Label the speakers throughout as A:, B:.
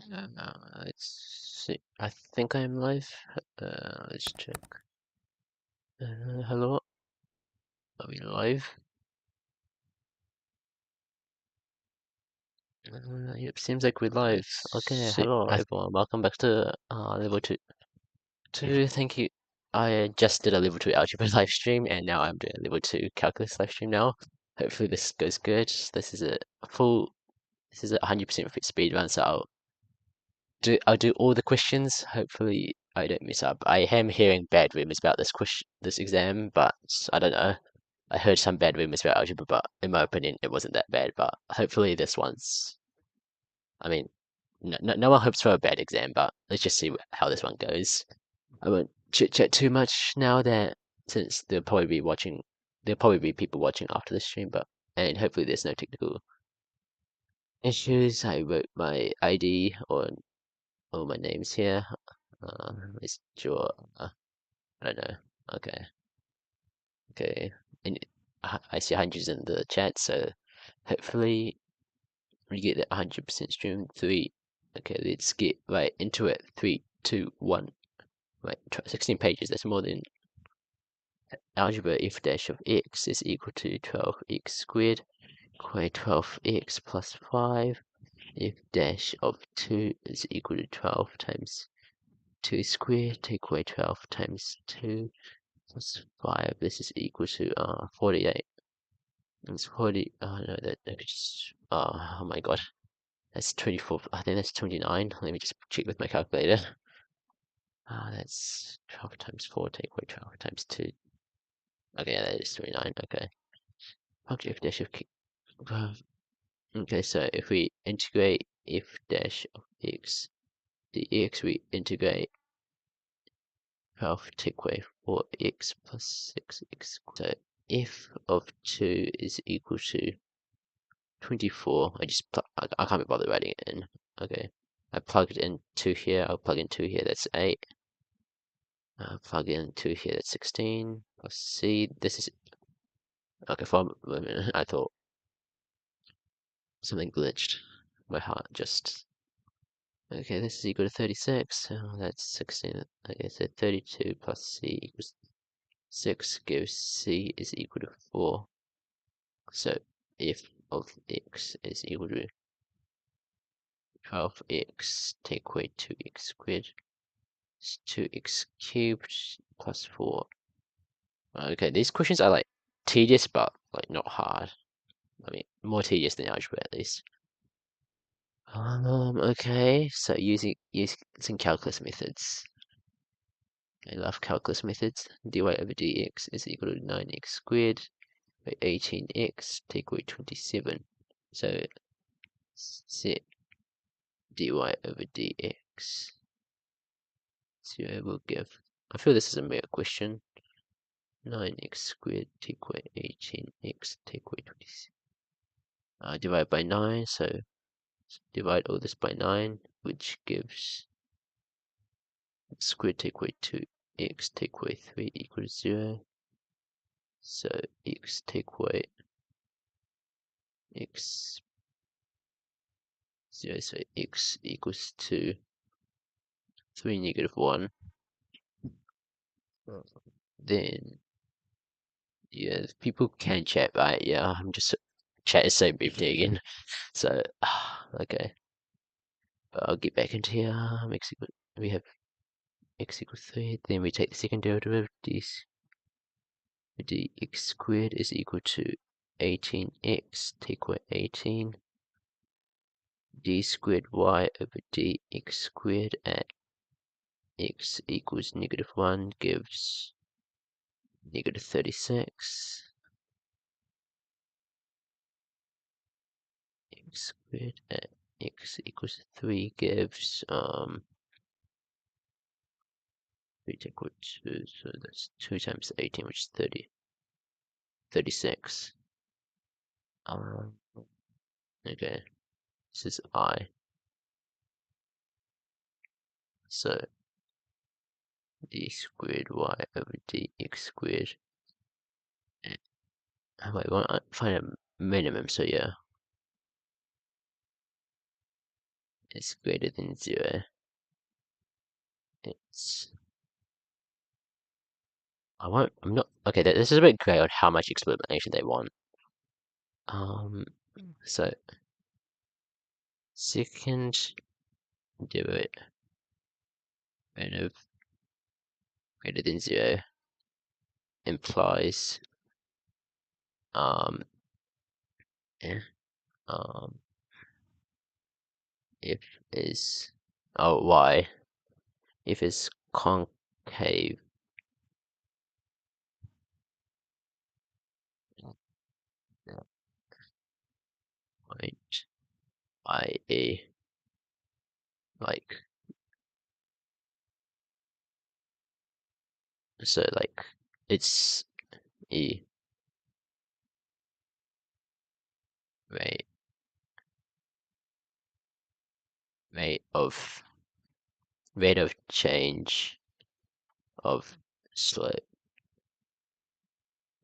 A: Let's see. I think I'm live. Let's check. Hello, are we live? Yep, seems like we're live. Okay, hello everyone. Welcome back to level two. Thank you. I just did a level 2 algebra live stream, and now I'm doing a level 2 calculus live stream now. Hopefully this goes good. This is a full. This is a 100% speed run, so I'll do all the questions. Hopefully, I don't mess up. I am hearing bad rumors about this exam, but I don't know. I heard some bad rumors about algebra, but in my opinion, it wasn't that bad. But hopefully, this one's. I mean, no one hopes for a bad exam, but let's just see how this one goes. I won't chit chat too much now that since there'll probably be people watching after the stream, and hopefully there's no technical issues. I wrote my ID on all my names here. Let's draw. I don't know. Okay, okay. And I see hundreds in the chat, so hopefully we get that 100% stream. Okay, let's get right into it. 3, 2, 1. Right, 16 pages. That's more than algebra. F dash of x is equal to 12x squared. Equate 12x plus 5. F dash of 2 is equal to 12 times 2 squared. Take away 12 times 2 plus 5. This is equal to 48. It's 40. Oh no, that could just. Oh my god. That's 24. I think that's 29. Let me just check with my calculator. That's 12 times 4. Take away 12 times 2. Okay, that is 29. Okay. Okay, f dash of. Okay, so if we integrate f dash of x dx, we integrate 12 take away 4x plus 6x. So f of 2 is equal to 24. I can't be bothered writing it in. Okay. I plugged in 2 here. I'll plug in 2 here. That's 8. Plug in 2 here. That's 16. Plus C. This is. Okay, for a minute, I thought something glitched. My heart just. Okay, this is equal to 36. So that's 16. Okay, so 32 plus C equals 6 gives C is equal to 4. So f of x is equal to 12x take away 2x squared. It's 2x cubed plus 4. Okay, these questions are like tedious, but like not hard. I mean, more tedious than algebra at least. Okay, so using calculus methods. I love calculus methods. dy over dx is equal to 9x squared by 18x take away 27. So set dy over dx. So I will give. I feel this is a mere question. 9x squared take away 18x take away 27. Divide by 9, so divide all this by 9, which gives x squared take away 2x take away 3 equals 0. So x take away x 0, so x equals to 3 negative 1. Then yeah, people can chat, right? Yeah, I'm just chat is so briefly again. So okay, but I'll get back into here. We have x equals 3. Then we take the second derivative. Dx squared is equal to 18x take away 18. D squared y over dx squared at x equals negative 1 gives negative 36. X squared at x equals 3 gives 3 equal 2, so that's 2 times 18, which is 36. Okay, this is I. So d squared y over dx squared. Wait, we want to find a minimum, so yeah. is greater than 0. I'm not, okay, this is a bit gray on how much explanation they want. So, second derivative greater than 0 implies, eh, if is, y, if is concave, point, i.e., like, so like, it's e rate of change of slope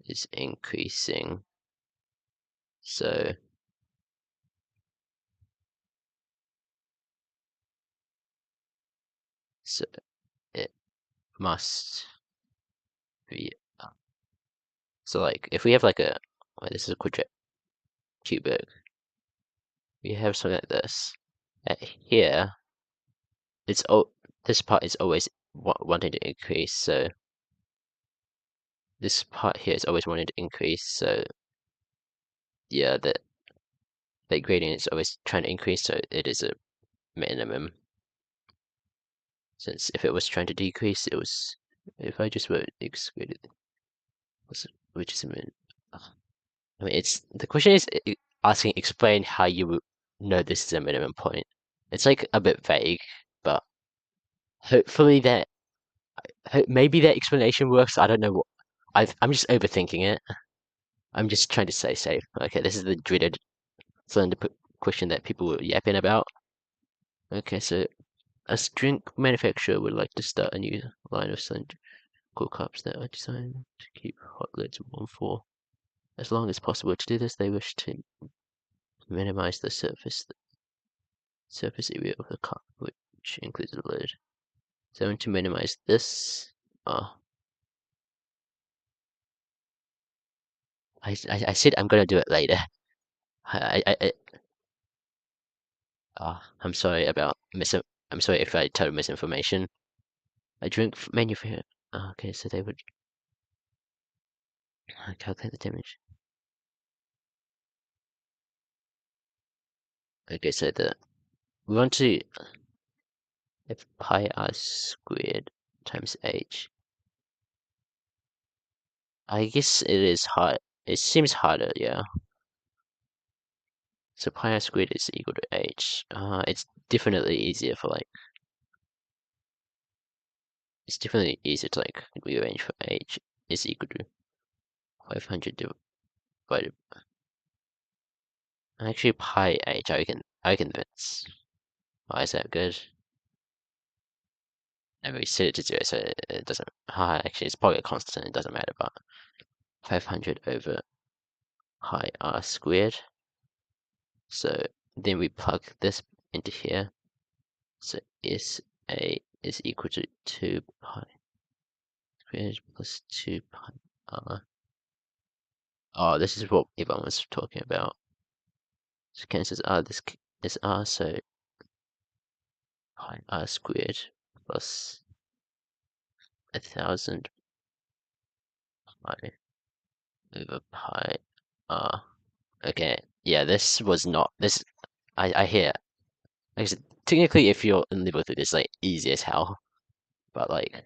A: is increasing, so it must be so like if we have like a, well, this is a cubic, we have something like this. Here, it's this part is always wanting to increase, so this part here is always wanting to increase, so yeah, the gradient is always trying to increase, so it is a minimum. Since if it was trying to decrease, it was, if I just wrote x graded, which is a min. I mean, it's, the question is asking, explain how you would know this is a minimum point. It's like a bit vague, but hopefully maybe that explanation works. I don't know what, I'm just overthinking it. I'm just trying to stay safe. Okay, this is the dreaded cylinder question that people were yapping about. Okay, so a drink manufacturer would like to start a new line of cylindrical cups that are designed to keep hot lids warm for as long as possible. To do this, they wish to minimize the surface area of the cup, which includes the lid. So to minimize this, I said I'm gonna do it later. I'm sorry about I'm sorry if I told misinformation. A drink manufacturer. Okay, so they would calculate the damage. Okay, so we want to, if pi r squared times h. I guess it is hard. It seems harder, yeah. So pi r squared is equal to h. It's definitely easier for like. It's definitely easier to like rearrange for h is equal to 500 divided. Actually, pi h. I can convince. Why is that good? And we set it to 0, so it doesn't. Actually, it's probably a constant. It doesn't matter. But 500 over pi r squared. So then we plug this into here. So SA is equal to 2 pi squared plus 2 pi r. Oh, this is what Ivan was talking about. So cancels r, this is r, so pi r squared plus 1000 pi over pi r. Okay, yeah, this was not this. I hear. Like I said, technically, if you're in Liverpool, it's like easy as hell. But like,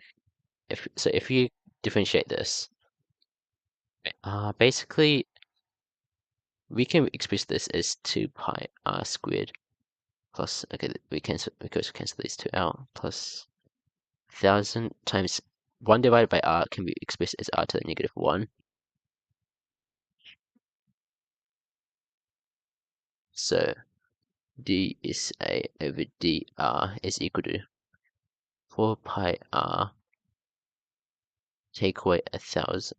A: if you differentiate this, basically we can express this as 2 pi r squared plus, okay, we cancel these two out, plus 1000 times 1 divided by r can be expressed as r to the negative 1. So d is a over dr is equal to 4 pi r, take away 1000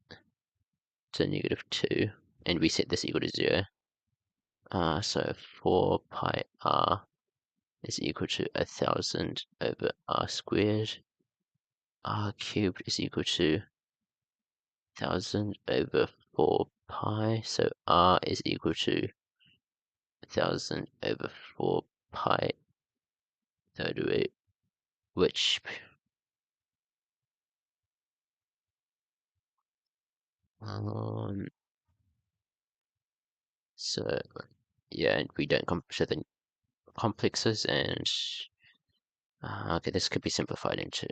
A: to negative 2, and we set this equal to 0. So 4 pi r is equal to 1000 over r squared. R cubed is equal to 1000 over 4 pi. So r is equal to 1000 over 4 pi third root, which so yeah, and we don't show the complexes, and okay, this could be simplified into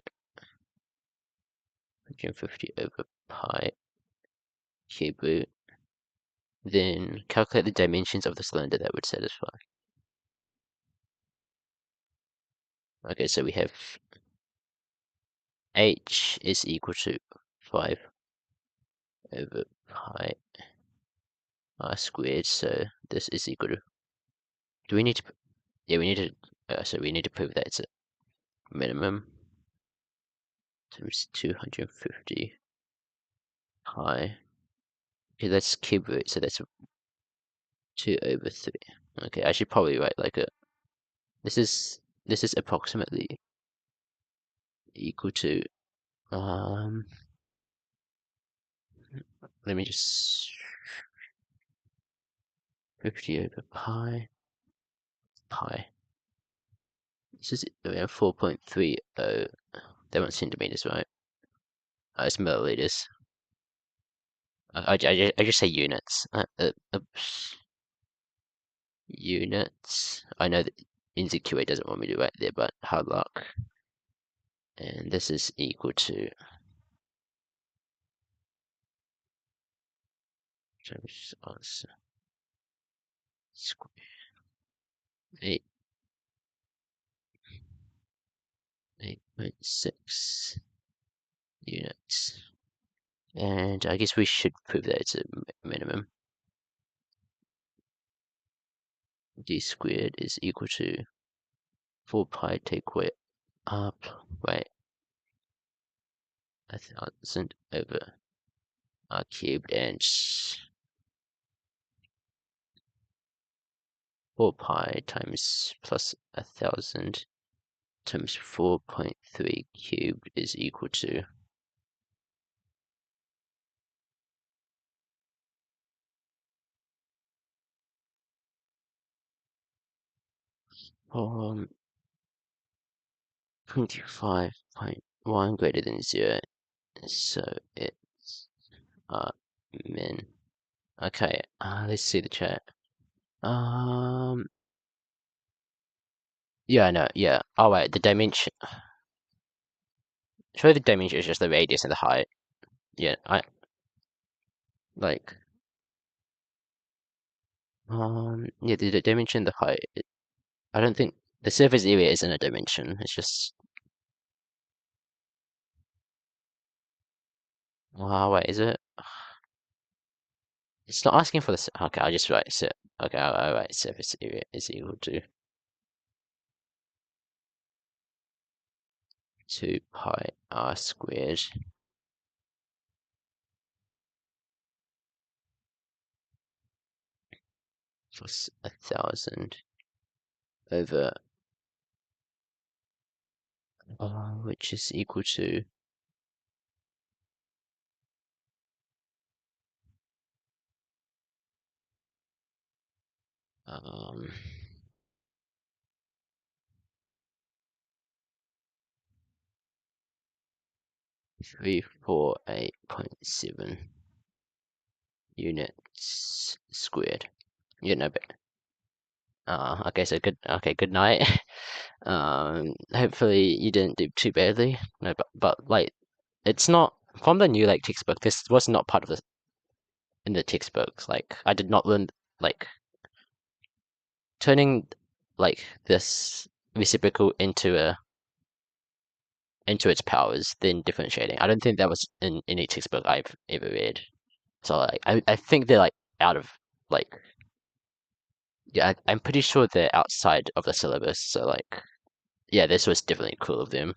A: 150 over pi cube root. Then calculate the dimensions of the cylinder that would satisfy. Okay, so we have h is equal to 5 over pi r squared. So this is equal to. Do we need to? Yeah, we need to. So we need to prove that it's a minimum times 250 pi. Okay, that's cube root, so that's 2 over 3. Okay, I should probably write like a. This is approximately equal to. Let me just 50 over pi. This is around 4.30. They want centimeters, right? It's milliliters. I just say units. Oops. Units. I know that NCEA doesn't want me to write there, but hard luck. And this is equal to. Answer. Square. 8.6 units. And I guess we should prove that it's a minimum. D squared is equal to 4 pi take away up, right? 1000 over r cubed, and 4 pi times plus 1000 times 4.3 cubed is equal to 25.1 greater than 0. So it's min. Okay, let's see the chat. Yeah, no, yeah. Oh wait, the dimension. Surely the dimension is just the radius and the height. Yeah, I like. Yeah, the dimension, the height. I don't think the surface area isn't a dimension. It's just. Wow, wait, is it? It's not asking for this. Okay, I'll just write so. Okay, I'll write surface area is equal to 2 pi r squared plus 1000 over which is equal to 348.7 units squared. Yeah, no, but okay, so good. Okay, good night. Hopefully you didn't do too badly. No, but like, it's not from the new like textbook. This was not part of the in the textbooks. Like, I did not learn like turning like this reciprocal into its powers, then differentiating. I don't think that was in any textbook I've ever read. So like, I think they're like out of like. Yeah, I'm pretty sure they're outside of the syllabus. So like, yeah, this was definitely cool of them.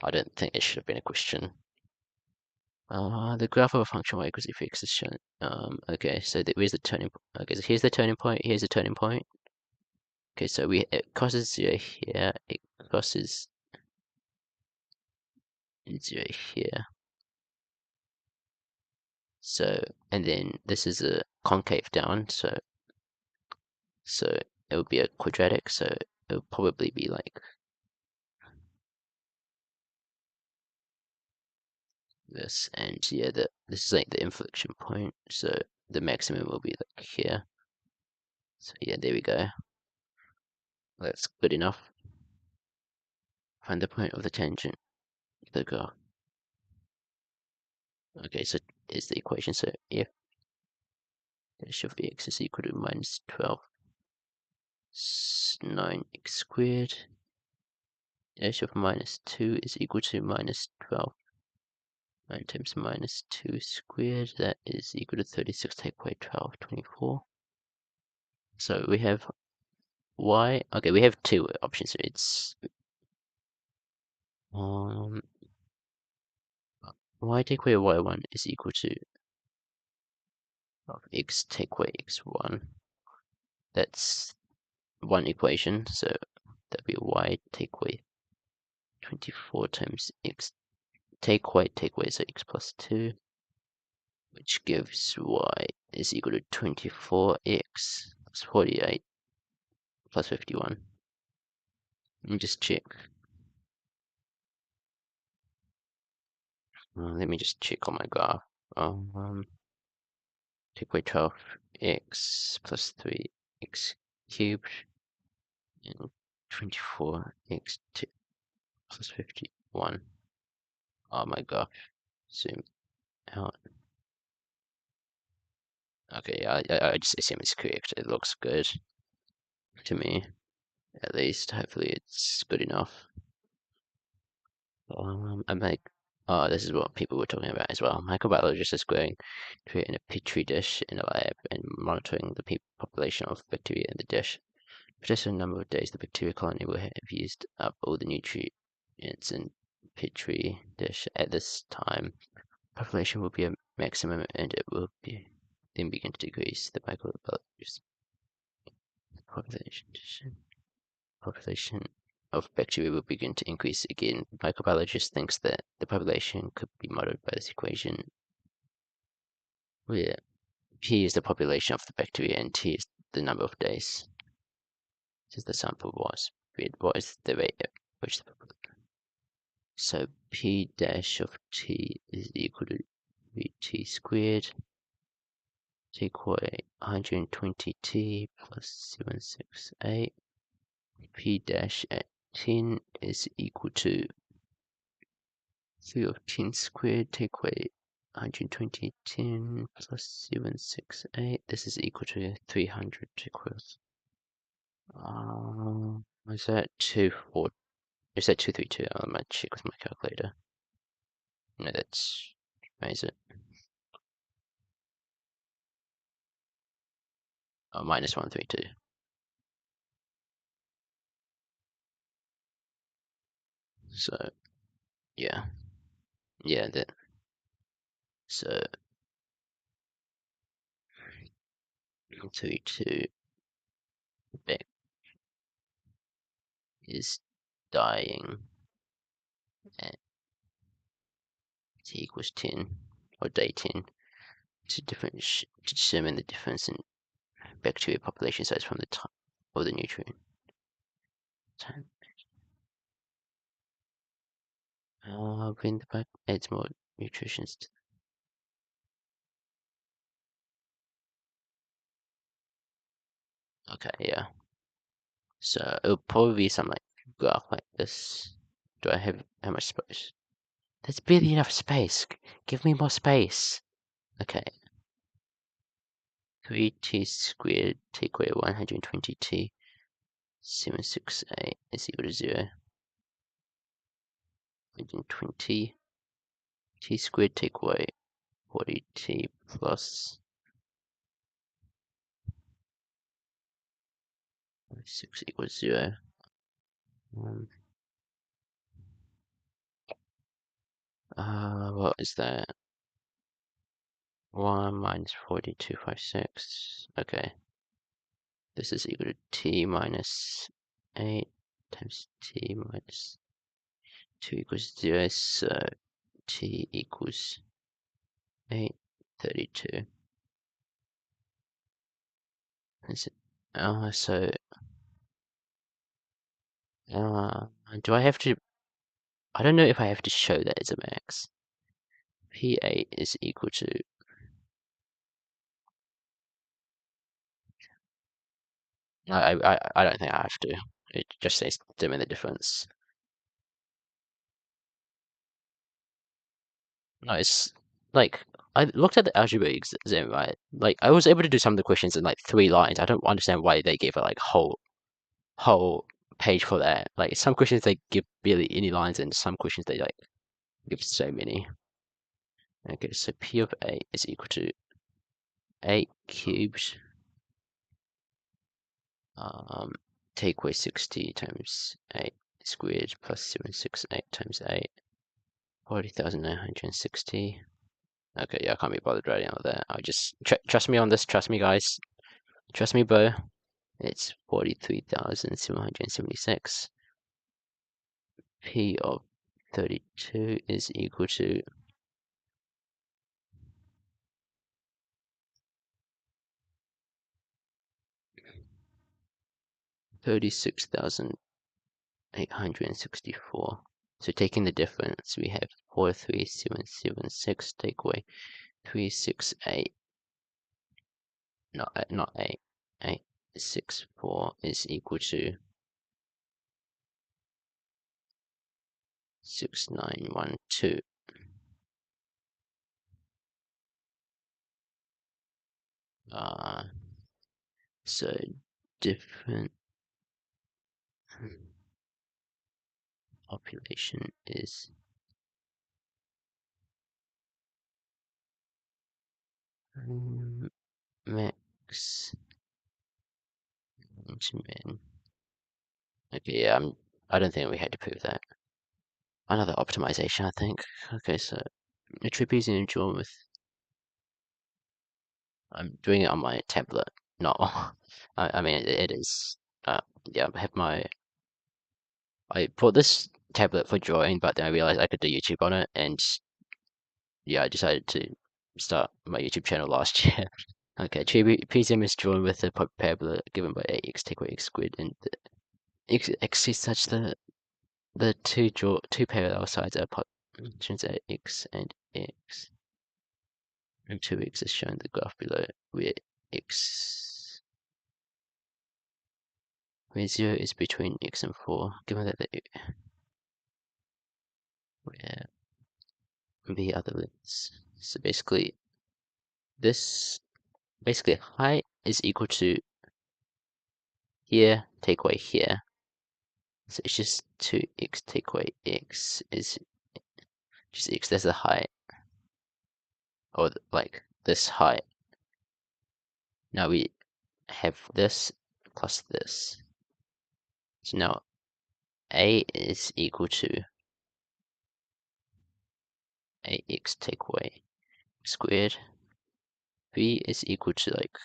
A: I don't think it should have been a question. The graph of a function y equals f(x) is shown. Okay, so where's the turning point? Okay, so here's the turning point, here's the turning point. Okay, so it crosses 0 here, it crosses 0 here. So, and then this is a concave down, so it would be a quadratic, so it would probably be like this, and yeah, this is like the inflection point, so the maximum will be like here. So yeah, there we go. That's good enough. Find the point of the tangent, the graph. Okay, so here's the equation. So f dash of x is equal to minus 12 9x squared. Dash of minus 2 is equal to minus 12. 9 times minus 2 squared, that is equal to 36, take away 12, 24. So we have y, okay, we have two options. It's y take away y1 is equal to x take away x1. That's one equation, so that'd be y take away 24 times x take away so x plus 2, which gives y is equal to 24x plus 48 plus 51. Let me just check. Let me just check on my graph. Take away 12x plus 3x cubed and 24x plus 51. Oh my gosh. Zoom out. Okay, yeah, I just assume it's correct. It looks good to me, at least. Hopefully it's good enough. I'm like, oh, this is what people were talking about as well. Microbiologists is growing creating a petri dish in a lab and monitoring the population of bacteria in the dish. For just a number of days, the bacteria colony will have used up all the nutrients in petri dish. At this time, population will be a maximum, and it will be then begin to decrease. The microbiologist population of bacteria will begin to increase again. Microbiologist thinks that the population could be modeled by this equation, where P is the population of the bacteria and T is the number of days since the sample was. What is the rate at which the population? So P dash of T is equal to Vt squared. Take away 120T plus 768. P dash at 10 is equal to 3 of 10 squared, take away 120, 10 plus 768. This is equal to 300 equals. Is that 4? Is that 232? I might check with my calculator. No, that's. Where is it? Oh, minus 132. So, yeah. Yeah, that. So, 32 back is dying at t equals 10, or day 10, to determine the difference in bacteria population size from the type of the nutrient. When the pipe adds more nutrition. Okay, yeah. So it'll probably be some like graph like this. Do I have how much space? There's barely enough space. Give me more space. Okay. 3t squared take away 120t 768 is equal to 0. 120 t squared take away 40t plus 6 equals 0. What is that? 1 minus 4256. Okay. this is equal to t minus 8 times t minus 2 equals 0, so t equals 832. So do I have to? I don't know if I have to show that it's a max. P8 is equal to. I don't think I have to. It just says determine the difference. No, it's like I looked at the algebra exam, right? Like I was able to do some of the questions in like 3 lines. I don't understand why they gave a like whole page for that. Like some questions they give barely any lines, and some questions they like give so many. Okay, so P of 8 is equal to 8 cubed take away 60 times 8 squared plus 768 times 8, 40,960. Okay, yeah, I can't be bothered writing all that. I'll just trust me on this. Trust me, guys. Trust me, bro. It's 43,776. P of 32 is equal to 36,864. So taking the difference, we have 43776 take away 368. Not 864 is equal to 6912. So different population is max to min. Okay, yeah, I don't think we had to prove that. Another optimization, I think. Okay, so a trapezium drawn with. I'm doing it on my tablet. No, I mean it is. Yeah, I have my. I bought this tablet for drawing, but then I realized I could do YouTube on it, and yeah, I decided to start my YouTube channel last year. Okay, trapezium is drawn with a parabola given by ax take away x squared, and x is such that the two parallel sides are positions at x and x, and 2x is shown in the graph below, where x where 0 is between x and 4, given that where the other limits. So basically, height is equal to here take away here. So it's just 2x take away x is just x. That's the height, or like this height. Now we have this plus this. So now a is equal to ax take away squared. B is equal to like,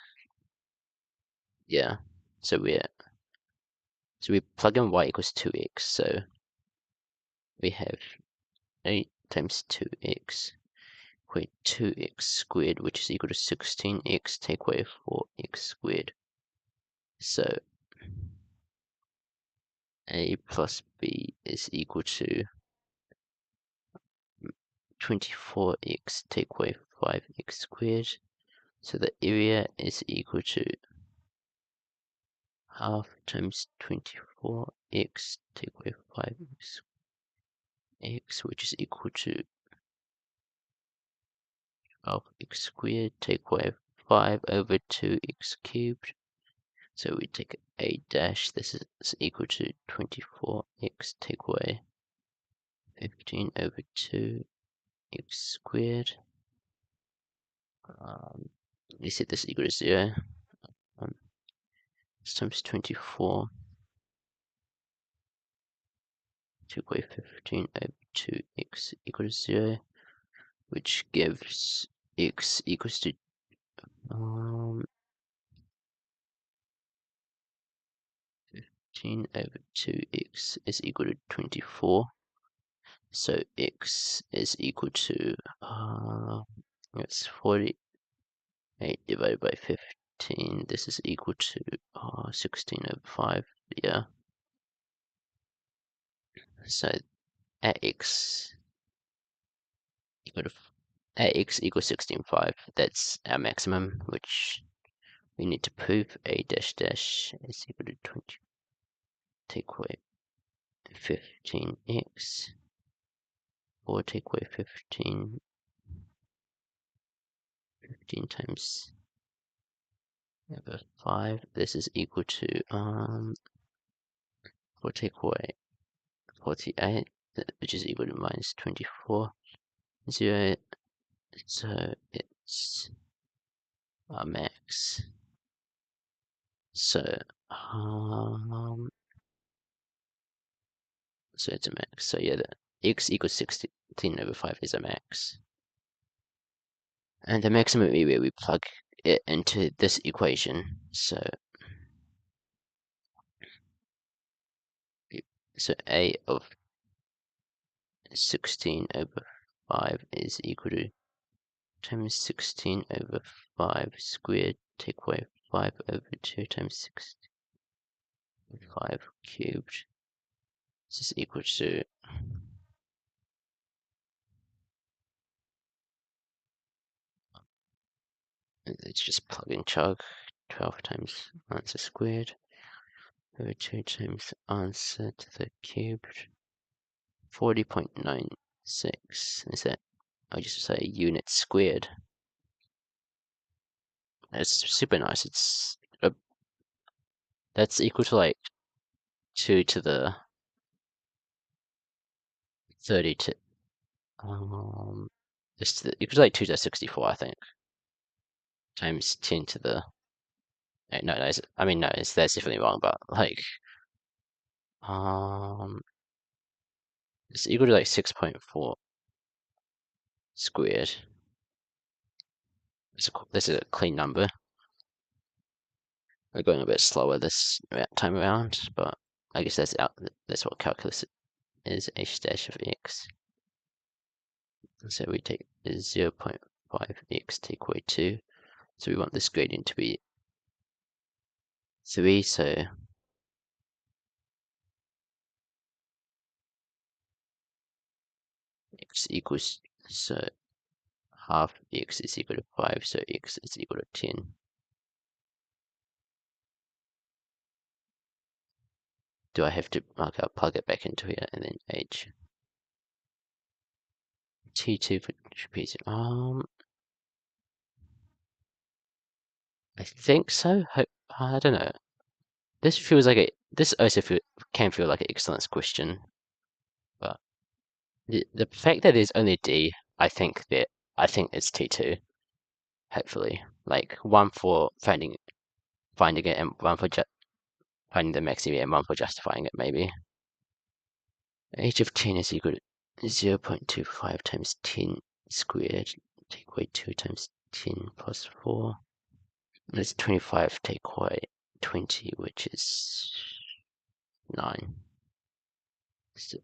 A: yeah. So we plug in y equals 2x. So we have 8 times 2x equate 2x squared, which is equal to 16x take away 4x squared. So a plus b is equal to 24x take away 5x squared. So the area is equal to half times 24x take away 5x, which is equal to 12x squared take away 5 over 2x cubed. So we take a dash, this is equal to 24x take away 15 over 2x squared. We set this equal to 0. This times 24 take away 15 over 2x equal to 0, which gives x equals to 15 over 2x is equal to 24. So x is equal to it's 48 divided by 15. This is equal to 16 over 5. Yeah. So at x equals 16.5. That's our maximum, which we need to prove. A dash dash is equal to 20. Take away 15x, or take away 15 times over 5. This is equal to we'll take away 48, which is equal to minus 24. 0. So it's our max. So so it's a max. So yeah, the x equals 16 over 5 is a max. And the maximum area, we plug it into this equation. So a of 16 over 5 is equal to times 16 over 5 squared, take away 5 over 2 times 16, 5 cubed. This is equal to let's just plug in chug. 12 times answer squared over 2 times answer to the cubed. 40.96. Is that? I just say unit squared. That's super nice. It's that's equal to like 2 to the 32. This equals like 2 to the 64, I think. Times 10 to the. No, I mean no, that's definitely wrong. But like, it's equal to like 6.4 squared. This is a clean number. We're going a bit slower this time around, but I guess that's what calculus is. H dash of x. So we take 0.5x take away 2. So we want this gradient to be 3. So x equals, so half x is equal to 5. So x is equal to 10. Do I have to plug it back into here and then h? T2 for trapezium. I think so. I don't know. This feels like this also can feel like an excellence question, but the fact that there's only D, I think it's T2. Hopefully, like one for finding it, and one for finding the maximum, and one for justifying it. Maybe h of 10 is equal to 0.25 times 10 squared. Take away 2 times 10 plus 4. It's 25. Take away 20, which is 9. So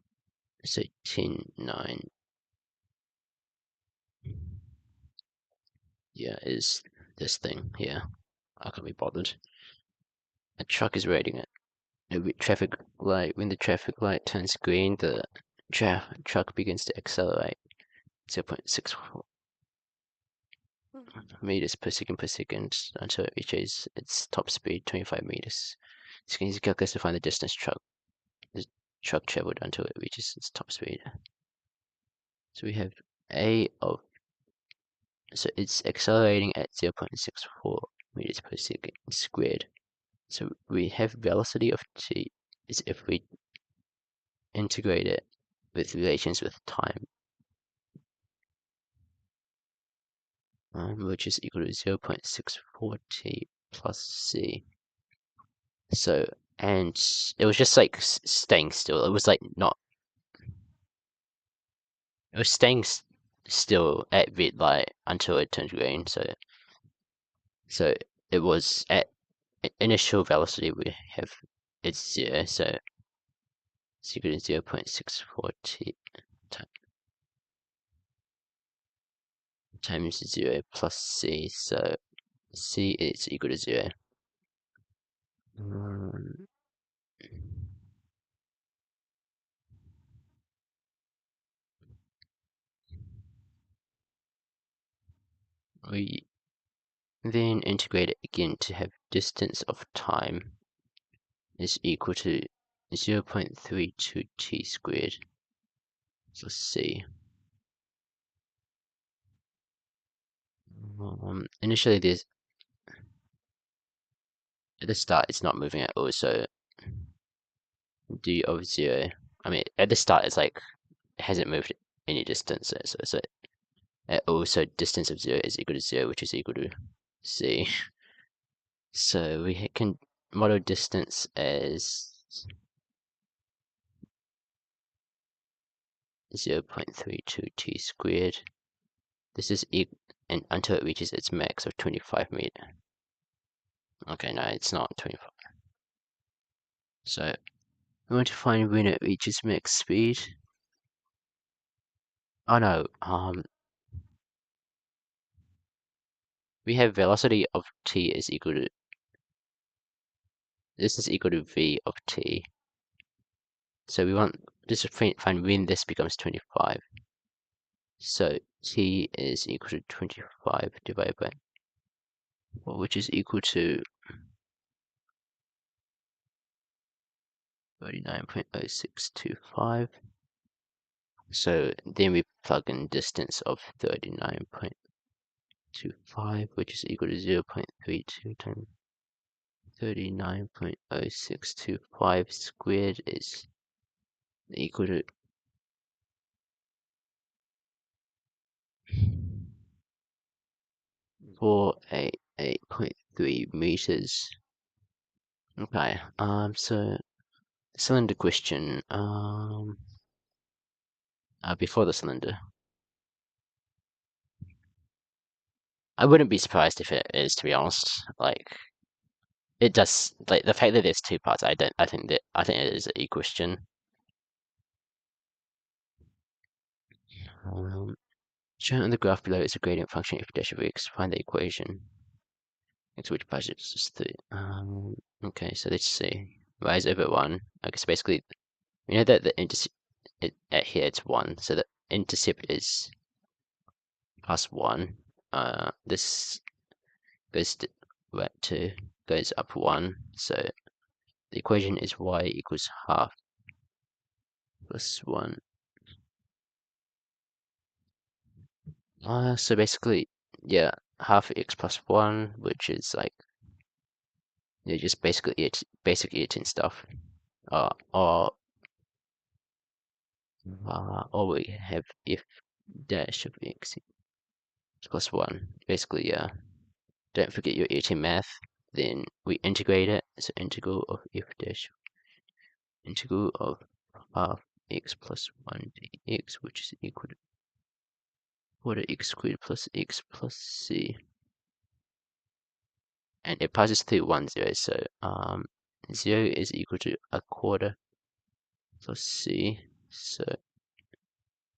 A: 10, 9. Yeah, is this thing here. I can't be bothered. A truck is rating it. Traffic light. When the traffic light turns green, the truck begins to accelerate. 0.64 meters per second until it reaches its top speed, 25 meters. So you can use the calculator to find the distance the truck traveled until it reaches its top speed. So we have so it's accelerating at 0.64 meters per second squared. So we have velocity of t is if we integrate it with relations with time, which is equal to 0.64 t plus c. So, and it was just like staying still. It was like not. It was staying still at red light until it turned green. So it was at initial velocity we have it's 0, so it's equal to 0.64t times 0 plus c, so c is equal to 0. We then integrate it again to have distance of time is equal to 0.32t squared plus c. Initially, there's at the start it's not moving at all, so d of 0. I mean, at the start it's like it hasn't moved any distance, so at all, so distance of 0 is equal to 0, which is equal to c. So we can model distance as 0.32t squared. This is and until it reaches its max of 25 meter. Okay, no, it's not 25. So we want to find when it reaches max speed. Oh no, we have velocity of t is equal to, this is equal to v of t. So we want just to find when this becomes 25. So t is equal to 25 divided by, well, which is equal to 39.0625. So then we plug in distance of 39.25, which is equal to 0.32 times 39.0625 squared is equal to 488.3 meters. Okay, so cylinder question. Before the cylinder, I wouldn't be surprised if it is, to be honest. Like, it does, like the fact that there's two parts. I think it is a question. Shown on the graph below is a gradient function f dash of x. Find the equation. X which passes through. Okay, so let's see. Rise over 1. Okay, so basically, we know that the intercept at here it's 1, so the intercept is plus 1. This goes to right 2, goes up 1. So the equation is y equals half plus 1. So basically, yeah, half x plus 1, which is like, yeah, just basically basic eating stuff. Or we have f dash of x plus 1. Basically, yeah. Don't forget your eating math. Then we integrate it. So integral of f dash, integral of half x plus 1 dx, which is equal to quarter x squared plus x plus c. And it passes through 1, 0, so 0 is equal to a quarter plus c, so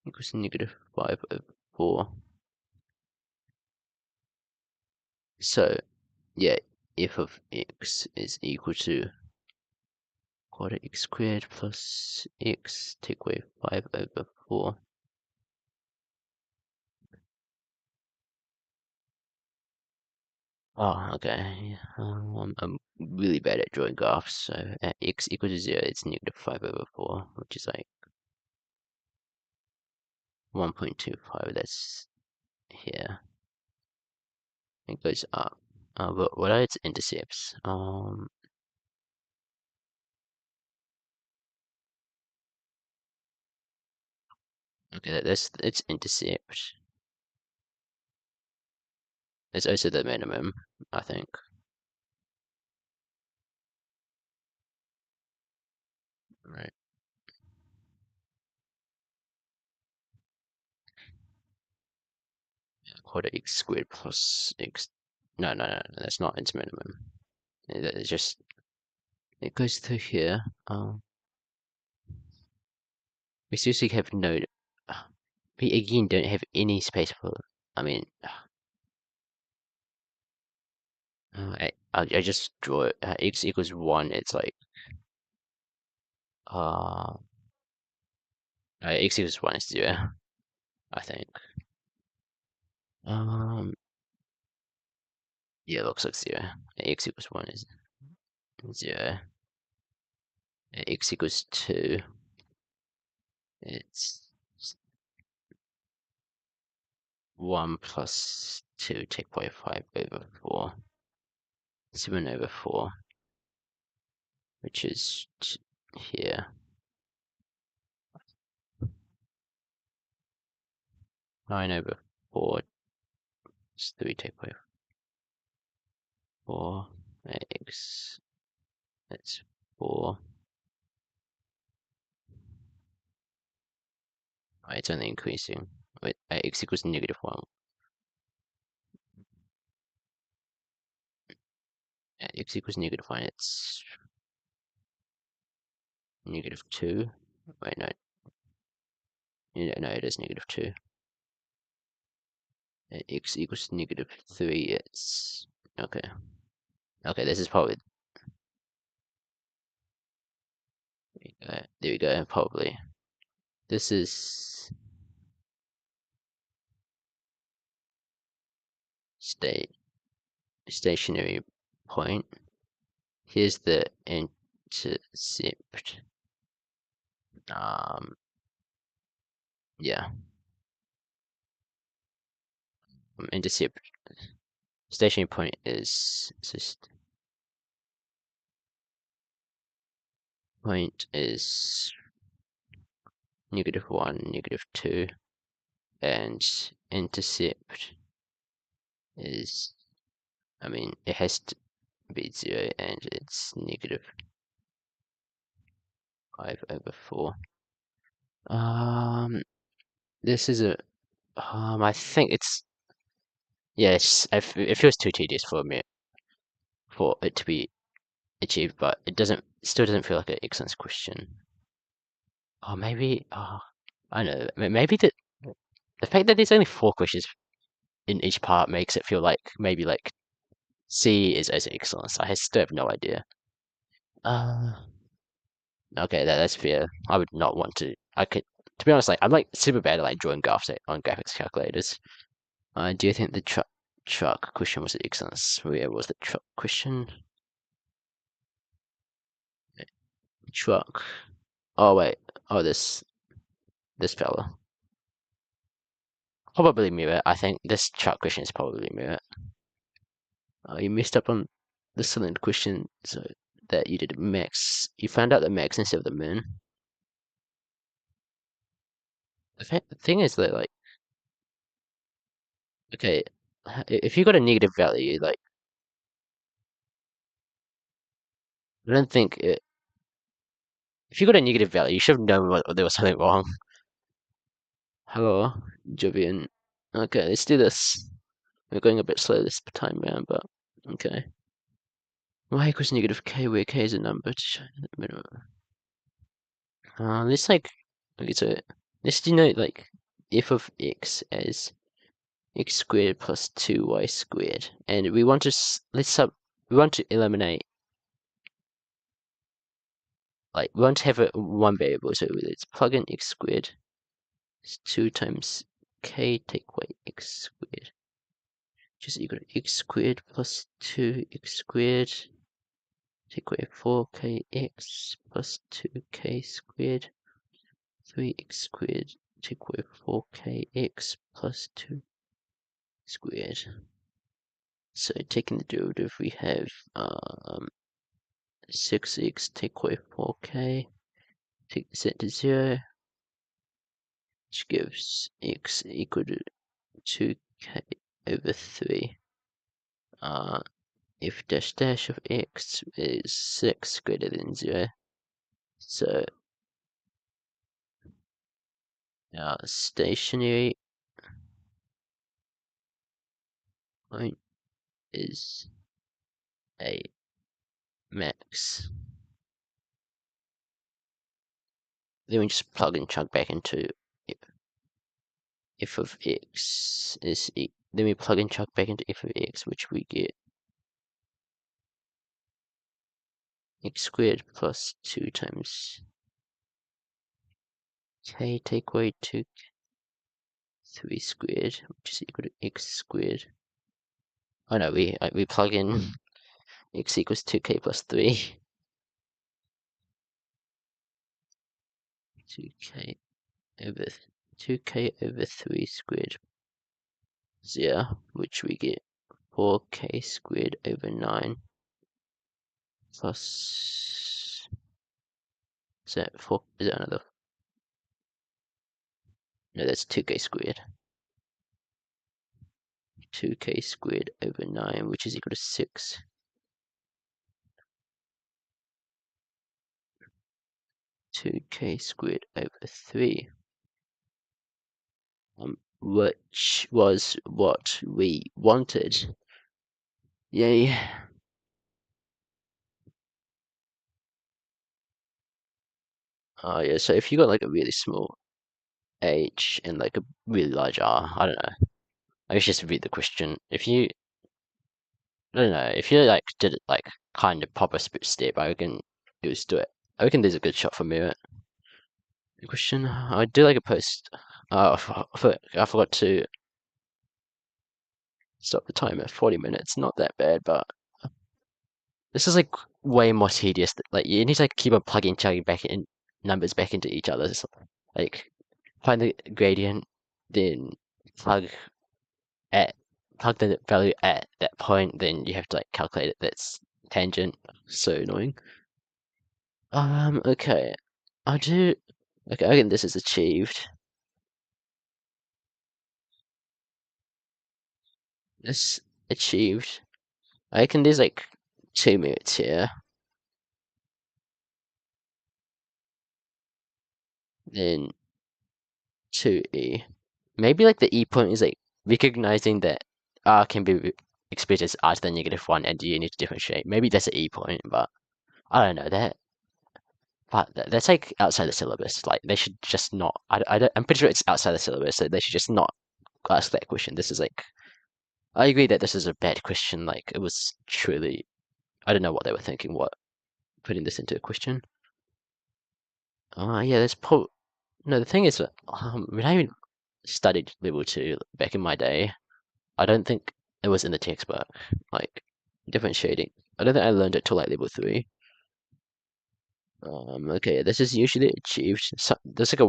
A: equals to negative 5 over 4. So yeah, f of x is equal to quarter x squared plus x, take away 5 over 4. Oh, okay. I'm really bad at drawing graphs, so at x equals to 0, it's negative 5 over 4, which is like 1.25, that's here. It goes up. But what are its intercepts? Okay, that's its intercept. It's also the minimum, I think. Right. Quarter x squared plus x. No, that's not its minimum. It's just it goes through here. We seriously have no. We again don't have any space for. I mean, I just draw it. X equals 1. It's like uh, x equals 1 is 0. I think. Yeah, it looks like 0. X equals 1 is 0. X equals 2. It's 1 plus 2 take away 5 over 4. 7 over 4, which is here. 9 over 4 is 3 take away 4. X. That's 4. Oh, it's only increasing. Wait, x equals negative 1. X equals negative 1, it's negative 2. Wait, no. No, it is negative 2. X equals negative 3, it's... Okay. Okay, this is probably... there we go, probably. This is... stationary point. Here's the intercept. Yeah. Intercept. Stationary point is just... Point is negative 1, negative 2, and intercept is, I mean, it has to be 0, and it's negative 5 over 4. This is a, I think it's, yes, it feels too tedious for me, for it to be achieved, but still doesn't feel like an excellence question. Or maybe, I don't know, maybe the fact that there's only 4 questions in each part makes it feel like maybe like C is as excellence. I still have no idea. Uh, okay, that's fair. I would not want to. I could, to be honest, like I'm like super bad at like drawing graphs on graphics calculators. Do you think the truck question was excellence? Where was the truck question? Truck. Oh wait. Oh, this fella. Probably mirror. I think this truck question is probably mirror. You messed up on the cylinder question, so that you did max. You found out the max instead of the min. The thing is that like, okay, if you got a negative value, like I don't think it. If you got a negative value, you should have known there was something wrong. Hello, Jovian. Okay, let's do this. We're going a bit slow this time round, but okay. Y equals negative k, where k is a number to show the middle. Let's like, okay, so let's denote like f of x as x squared plus 2y squared, and we want to we want to eliminate, like we want to have one variable, so let's plug in x squared. It's 2 times k take away x squared, which is equal to x squared plus 2x squared take away 4kx plus 2k squared, 3x squared take away 4kx plus 2 squared. So taking the derivative, we have 6x take away 4k, take this to 0, which gives x equal to 2k over 3. If dash dash of x is 6 greater than 0, so our stationary point is a max. then we just plug and chug back into f of x is then we plug and chug back into f of x, which we get x squared plus 2 times k take away 2 3 squared, which is equal to x squared. Oh no, we plug in x equals 2k plus 3. 2k over 2k over 3 squared 0, which we get 4k squared over 9 plus, is that 4, is that another, no, that's 2k squared. 2k squared over 9, which is equal to 6. Two k squared over 3, which was what we wanted. Yay. Oh yeah, so if you got like a really small h and like a really large r, I don't know. I guess just read the question. If you, I don't know, if you like did it like kind of proper step, I reckon it was do it. I reckon there's a good shot for merit. The question, I do like a post. I forgot to stop the time at 40 minutes. Not that bad, but this is like way more tedious. Like you need to like keep on plugging, chugging back in numbers back into each other. So, like find the gradient, then plug at plug the value at that point. Then you have to like calculate it. That's tangent. So annoying. Okay. I do. Okay, I think this is achieved. This achieved. I reckon there's like 2 minutes here. Then 2e. Maybe like the e point is like recognizing that r can be expressed as r to the -1 and you need to differentiate. Maybe that's an e point, but I don't know that. But that's like outside the syllabus. Like they should just not. I'm pretty sure it's outside the syllabus, so they should just not ask that question. This is like. I agree that this is a bad question. Like it was truly. I don't know what they were thinking. What putting this into a question. Yeah, that's probably. No, the thing is, when I even studied level 2 back in my day, I don't think it was in the textbook. Like differentiating. I don't think I learned it till like level 3. Okay, this is usually achieved. So, there's like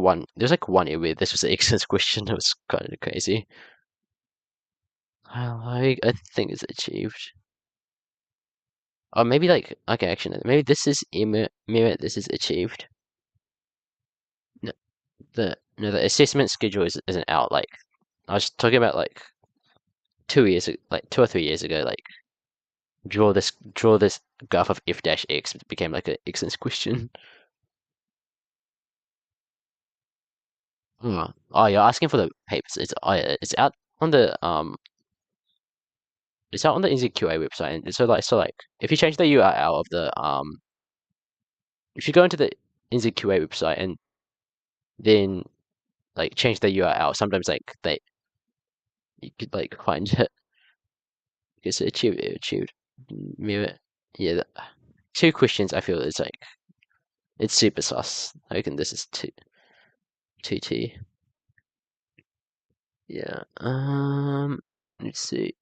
A: one area where this was an excellent question. It was kind of crazy. I think it's achieved. Or maybe like, okay, actually, maybe this is mirror, this is achieved. No, no, the assessment schedule isn't out. Like, I was talking about like 2 years, like 2 or 3 years ago, like draw this graph of f dash x became like an excellent question. Oh, you're asking for the papers. It's out on the it's out on the NCEA website. And so like if you change the URL of the if you go into the NCEA website and then like change the URL, sometimes like you could like find it. It's achieved mirror. Yeah, 2 questions. I feel it's like it's super sus. I reckon this is two T. Yeah. Let's see.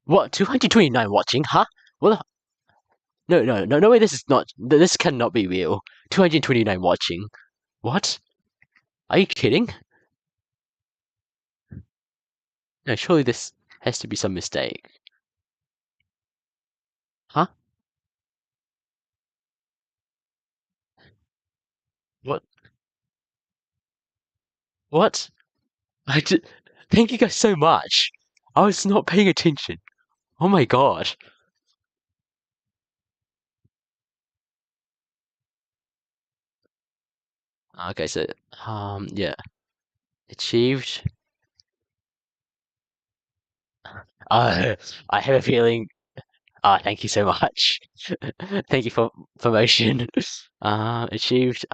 A: What 229 watching? Huh? What? No way. This is not. This cannot be real. 229 watching. What? Are you kidding? No, surely this has to be some mistake. Huh? What? What? I did. Thank you guys so much. I was not paying attention. Oh my god. Okay, so yeah, achieved. Uh, I have a feeling. Thank you so much. Thank you for promotion. Achieved.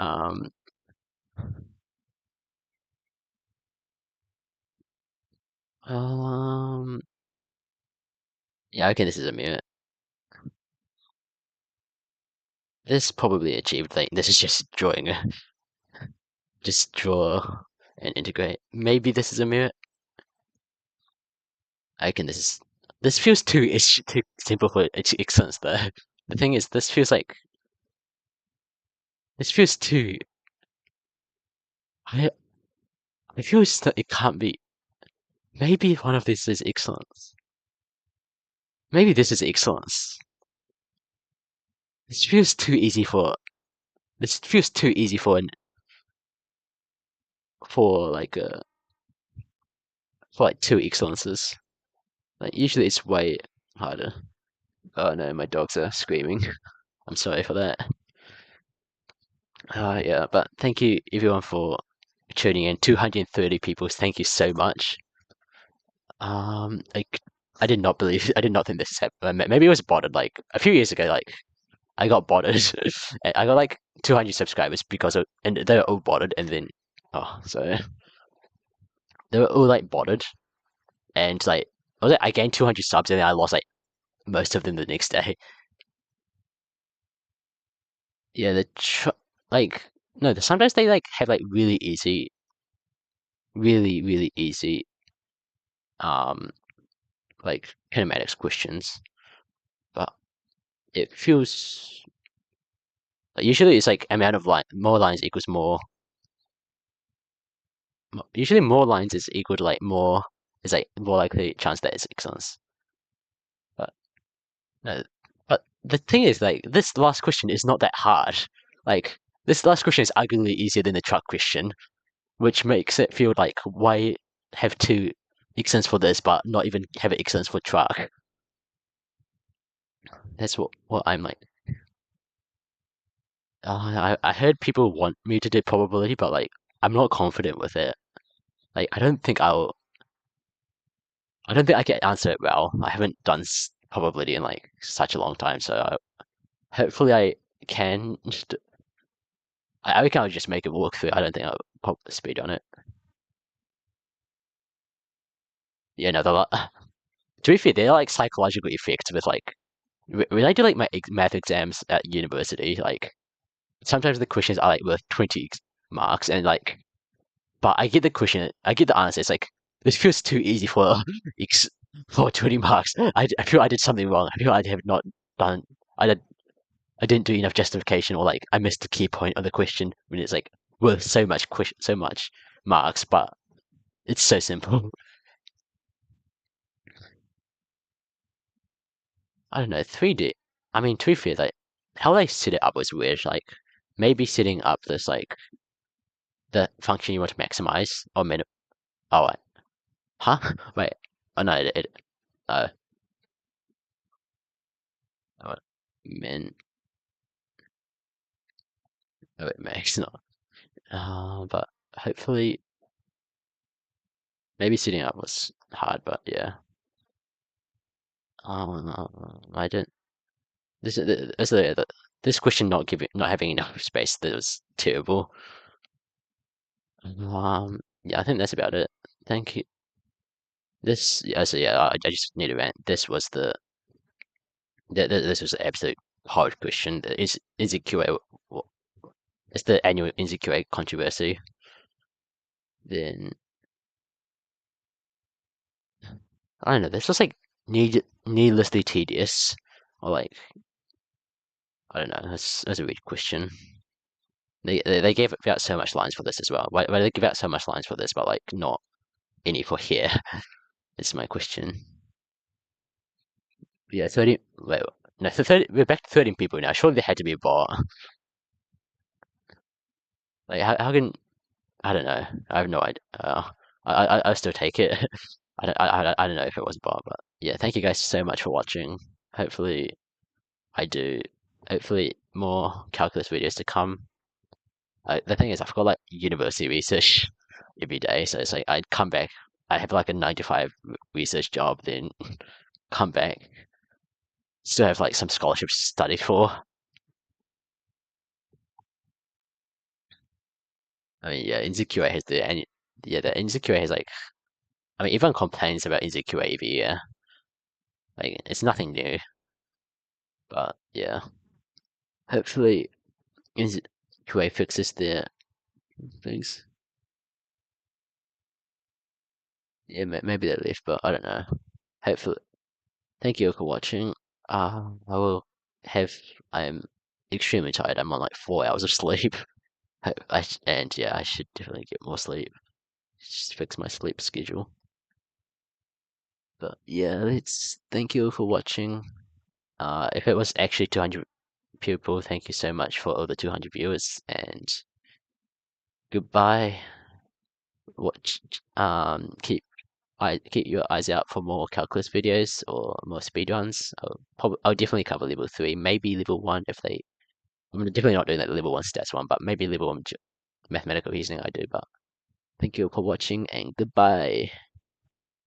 A: Um, yeah, okay, this is a mirror. This is probably achieved thing. This is just drawing just draw and integrate. Maybe this is a mirror. I reckon this feels too simple for excellence though. The thing is, this feels too. I I feel it can't be. Maybe one of these is excellence. Maybe this is excellence. This feels too easy for. This feels too easy for for like uh for like two excellences. Like usually it's way harder. Oh no, my dogs are screaming. I'm sorry for that. Yeah, but thank you everyone for tuning in. 230 people. Thank you so much. Like I did not believe, I did not think this happened. Maybe it was botted. Like a few years ago, like I got botted. I got like 200 subscribers because of, and they were all botted, and then so they were all like botted, and like I gained 200 subs, and then I lost like most of them the next day. Yeah, like no, sometimes they like have like really easy um like kinematics questions, but it feels like usually it's like amount of line more lines equals more. Usually more lines is equal to like more is like more likely chance that it's excellence. But no, but the thing is like this last question is not that hard. Like this last question is arguably easier than the truck question, which makes it feel like why have two excellence for this but not even have an excellence for truck. That's what I'm like. I heard people want me to do probability, but like I'm not confident with it. Like I don't think I can answer it well. I haven't done probability in like such a long time, so hopefully I can. I reckon I'll just make it walk through. I don't think I'll pop the speed on it. Yeah, no, to be fair, they're like psychological effects with like when I do like my math exams at university, like sometimes the questions are like worth 20 marks, and like but I get the question, I get the answer. It's like this feels too easy for for 20 marks. I feel I did something wrong. I feel I have not done. I did. I didn't do enough justification, or like I missed the key point of the question when it's like worth so much marks, but it's so simple. I don't know. 3D. I mean, to be fair, like how they set it up was weird. Like maybe setting up this like the function you want to maximize or min. Oh wait, huh? Wait. Oh no, uh, oh, min. Oh, it makes not. But hopefully, maybe setting up was hard, but yeah. I don't. This question not having enough space that was terrible. Yeah, I think that's about it. Thank you. I just need to rant. This was an absolute hard question. Is NCEA, it's the annual NCEA controversy. Then I don't know. This was like needlessly tedious, or like I don't know. That's a weird question. They gave out so much lines for this as well. Why they give out so much lines for this, but like not any for here? It's my question. Yeah, 30. Wait, no, 30. We're back to 13 people now. Surely there had to be a bot. Like how can I don't know. I have no idea. I'll still take it. I don't know if it was a bot, but yeah. Thank you guys so much for watching. Hopefully I do. Hopefully more calculus videos to come. The thing is, I've got like university research every day, so it's like I'd come back. I have like a 9 to 5 research job, then come back, still have like some scholarships to study for. I mean, yeah, Insecure has the and yeah, the Insecure has like I mean, everyone complains about NCEA every year. Like, it's nothing new, but yeah. Hopefully, NCEA fixes their things. Yeah, maybe they left, but I don't know. Hopefully, thank you all for watching. I will have. I'm extremely tired. I'm on like 4 hours of sleep. And yeah, I should definitely get more sleep. Just fix my sleep schedule. But yeah, let's thank you all for watching. If it was actually 200 people, thank you so much for all the 200 viewers, and goodbye. Watch. Keep your eyes out for more calculus videos or more speedruns. I'll definitely cover level 3, maybe level 1 if they. I'm definitely not doing that level 1 stats one, but maybe level 1 mathematical reasoning I do. But thank you all for watching and goodbye.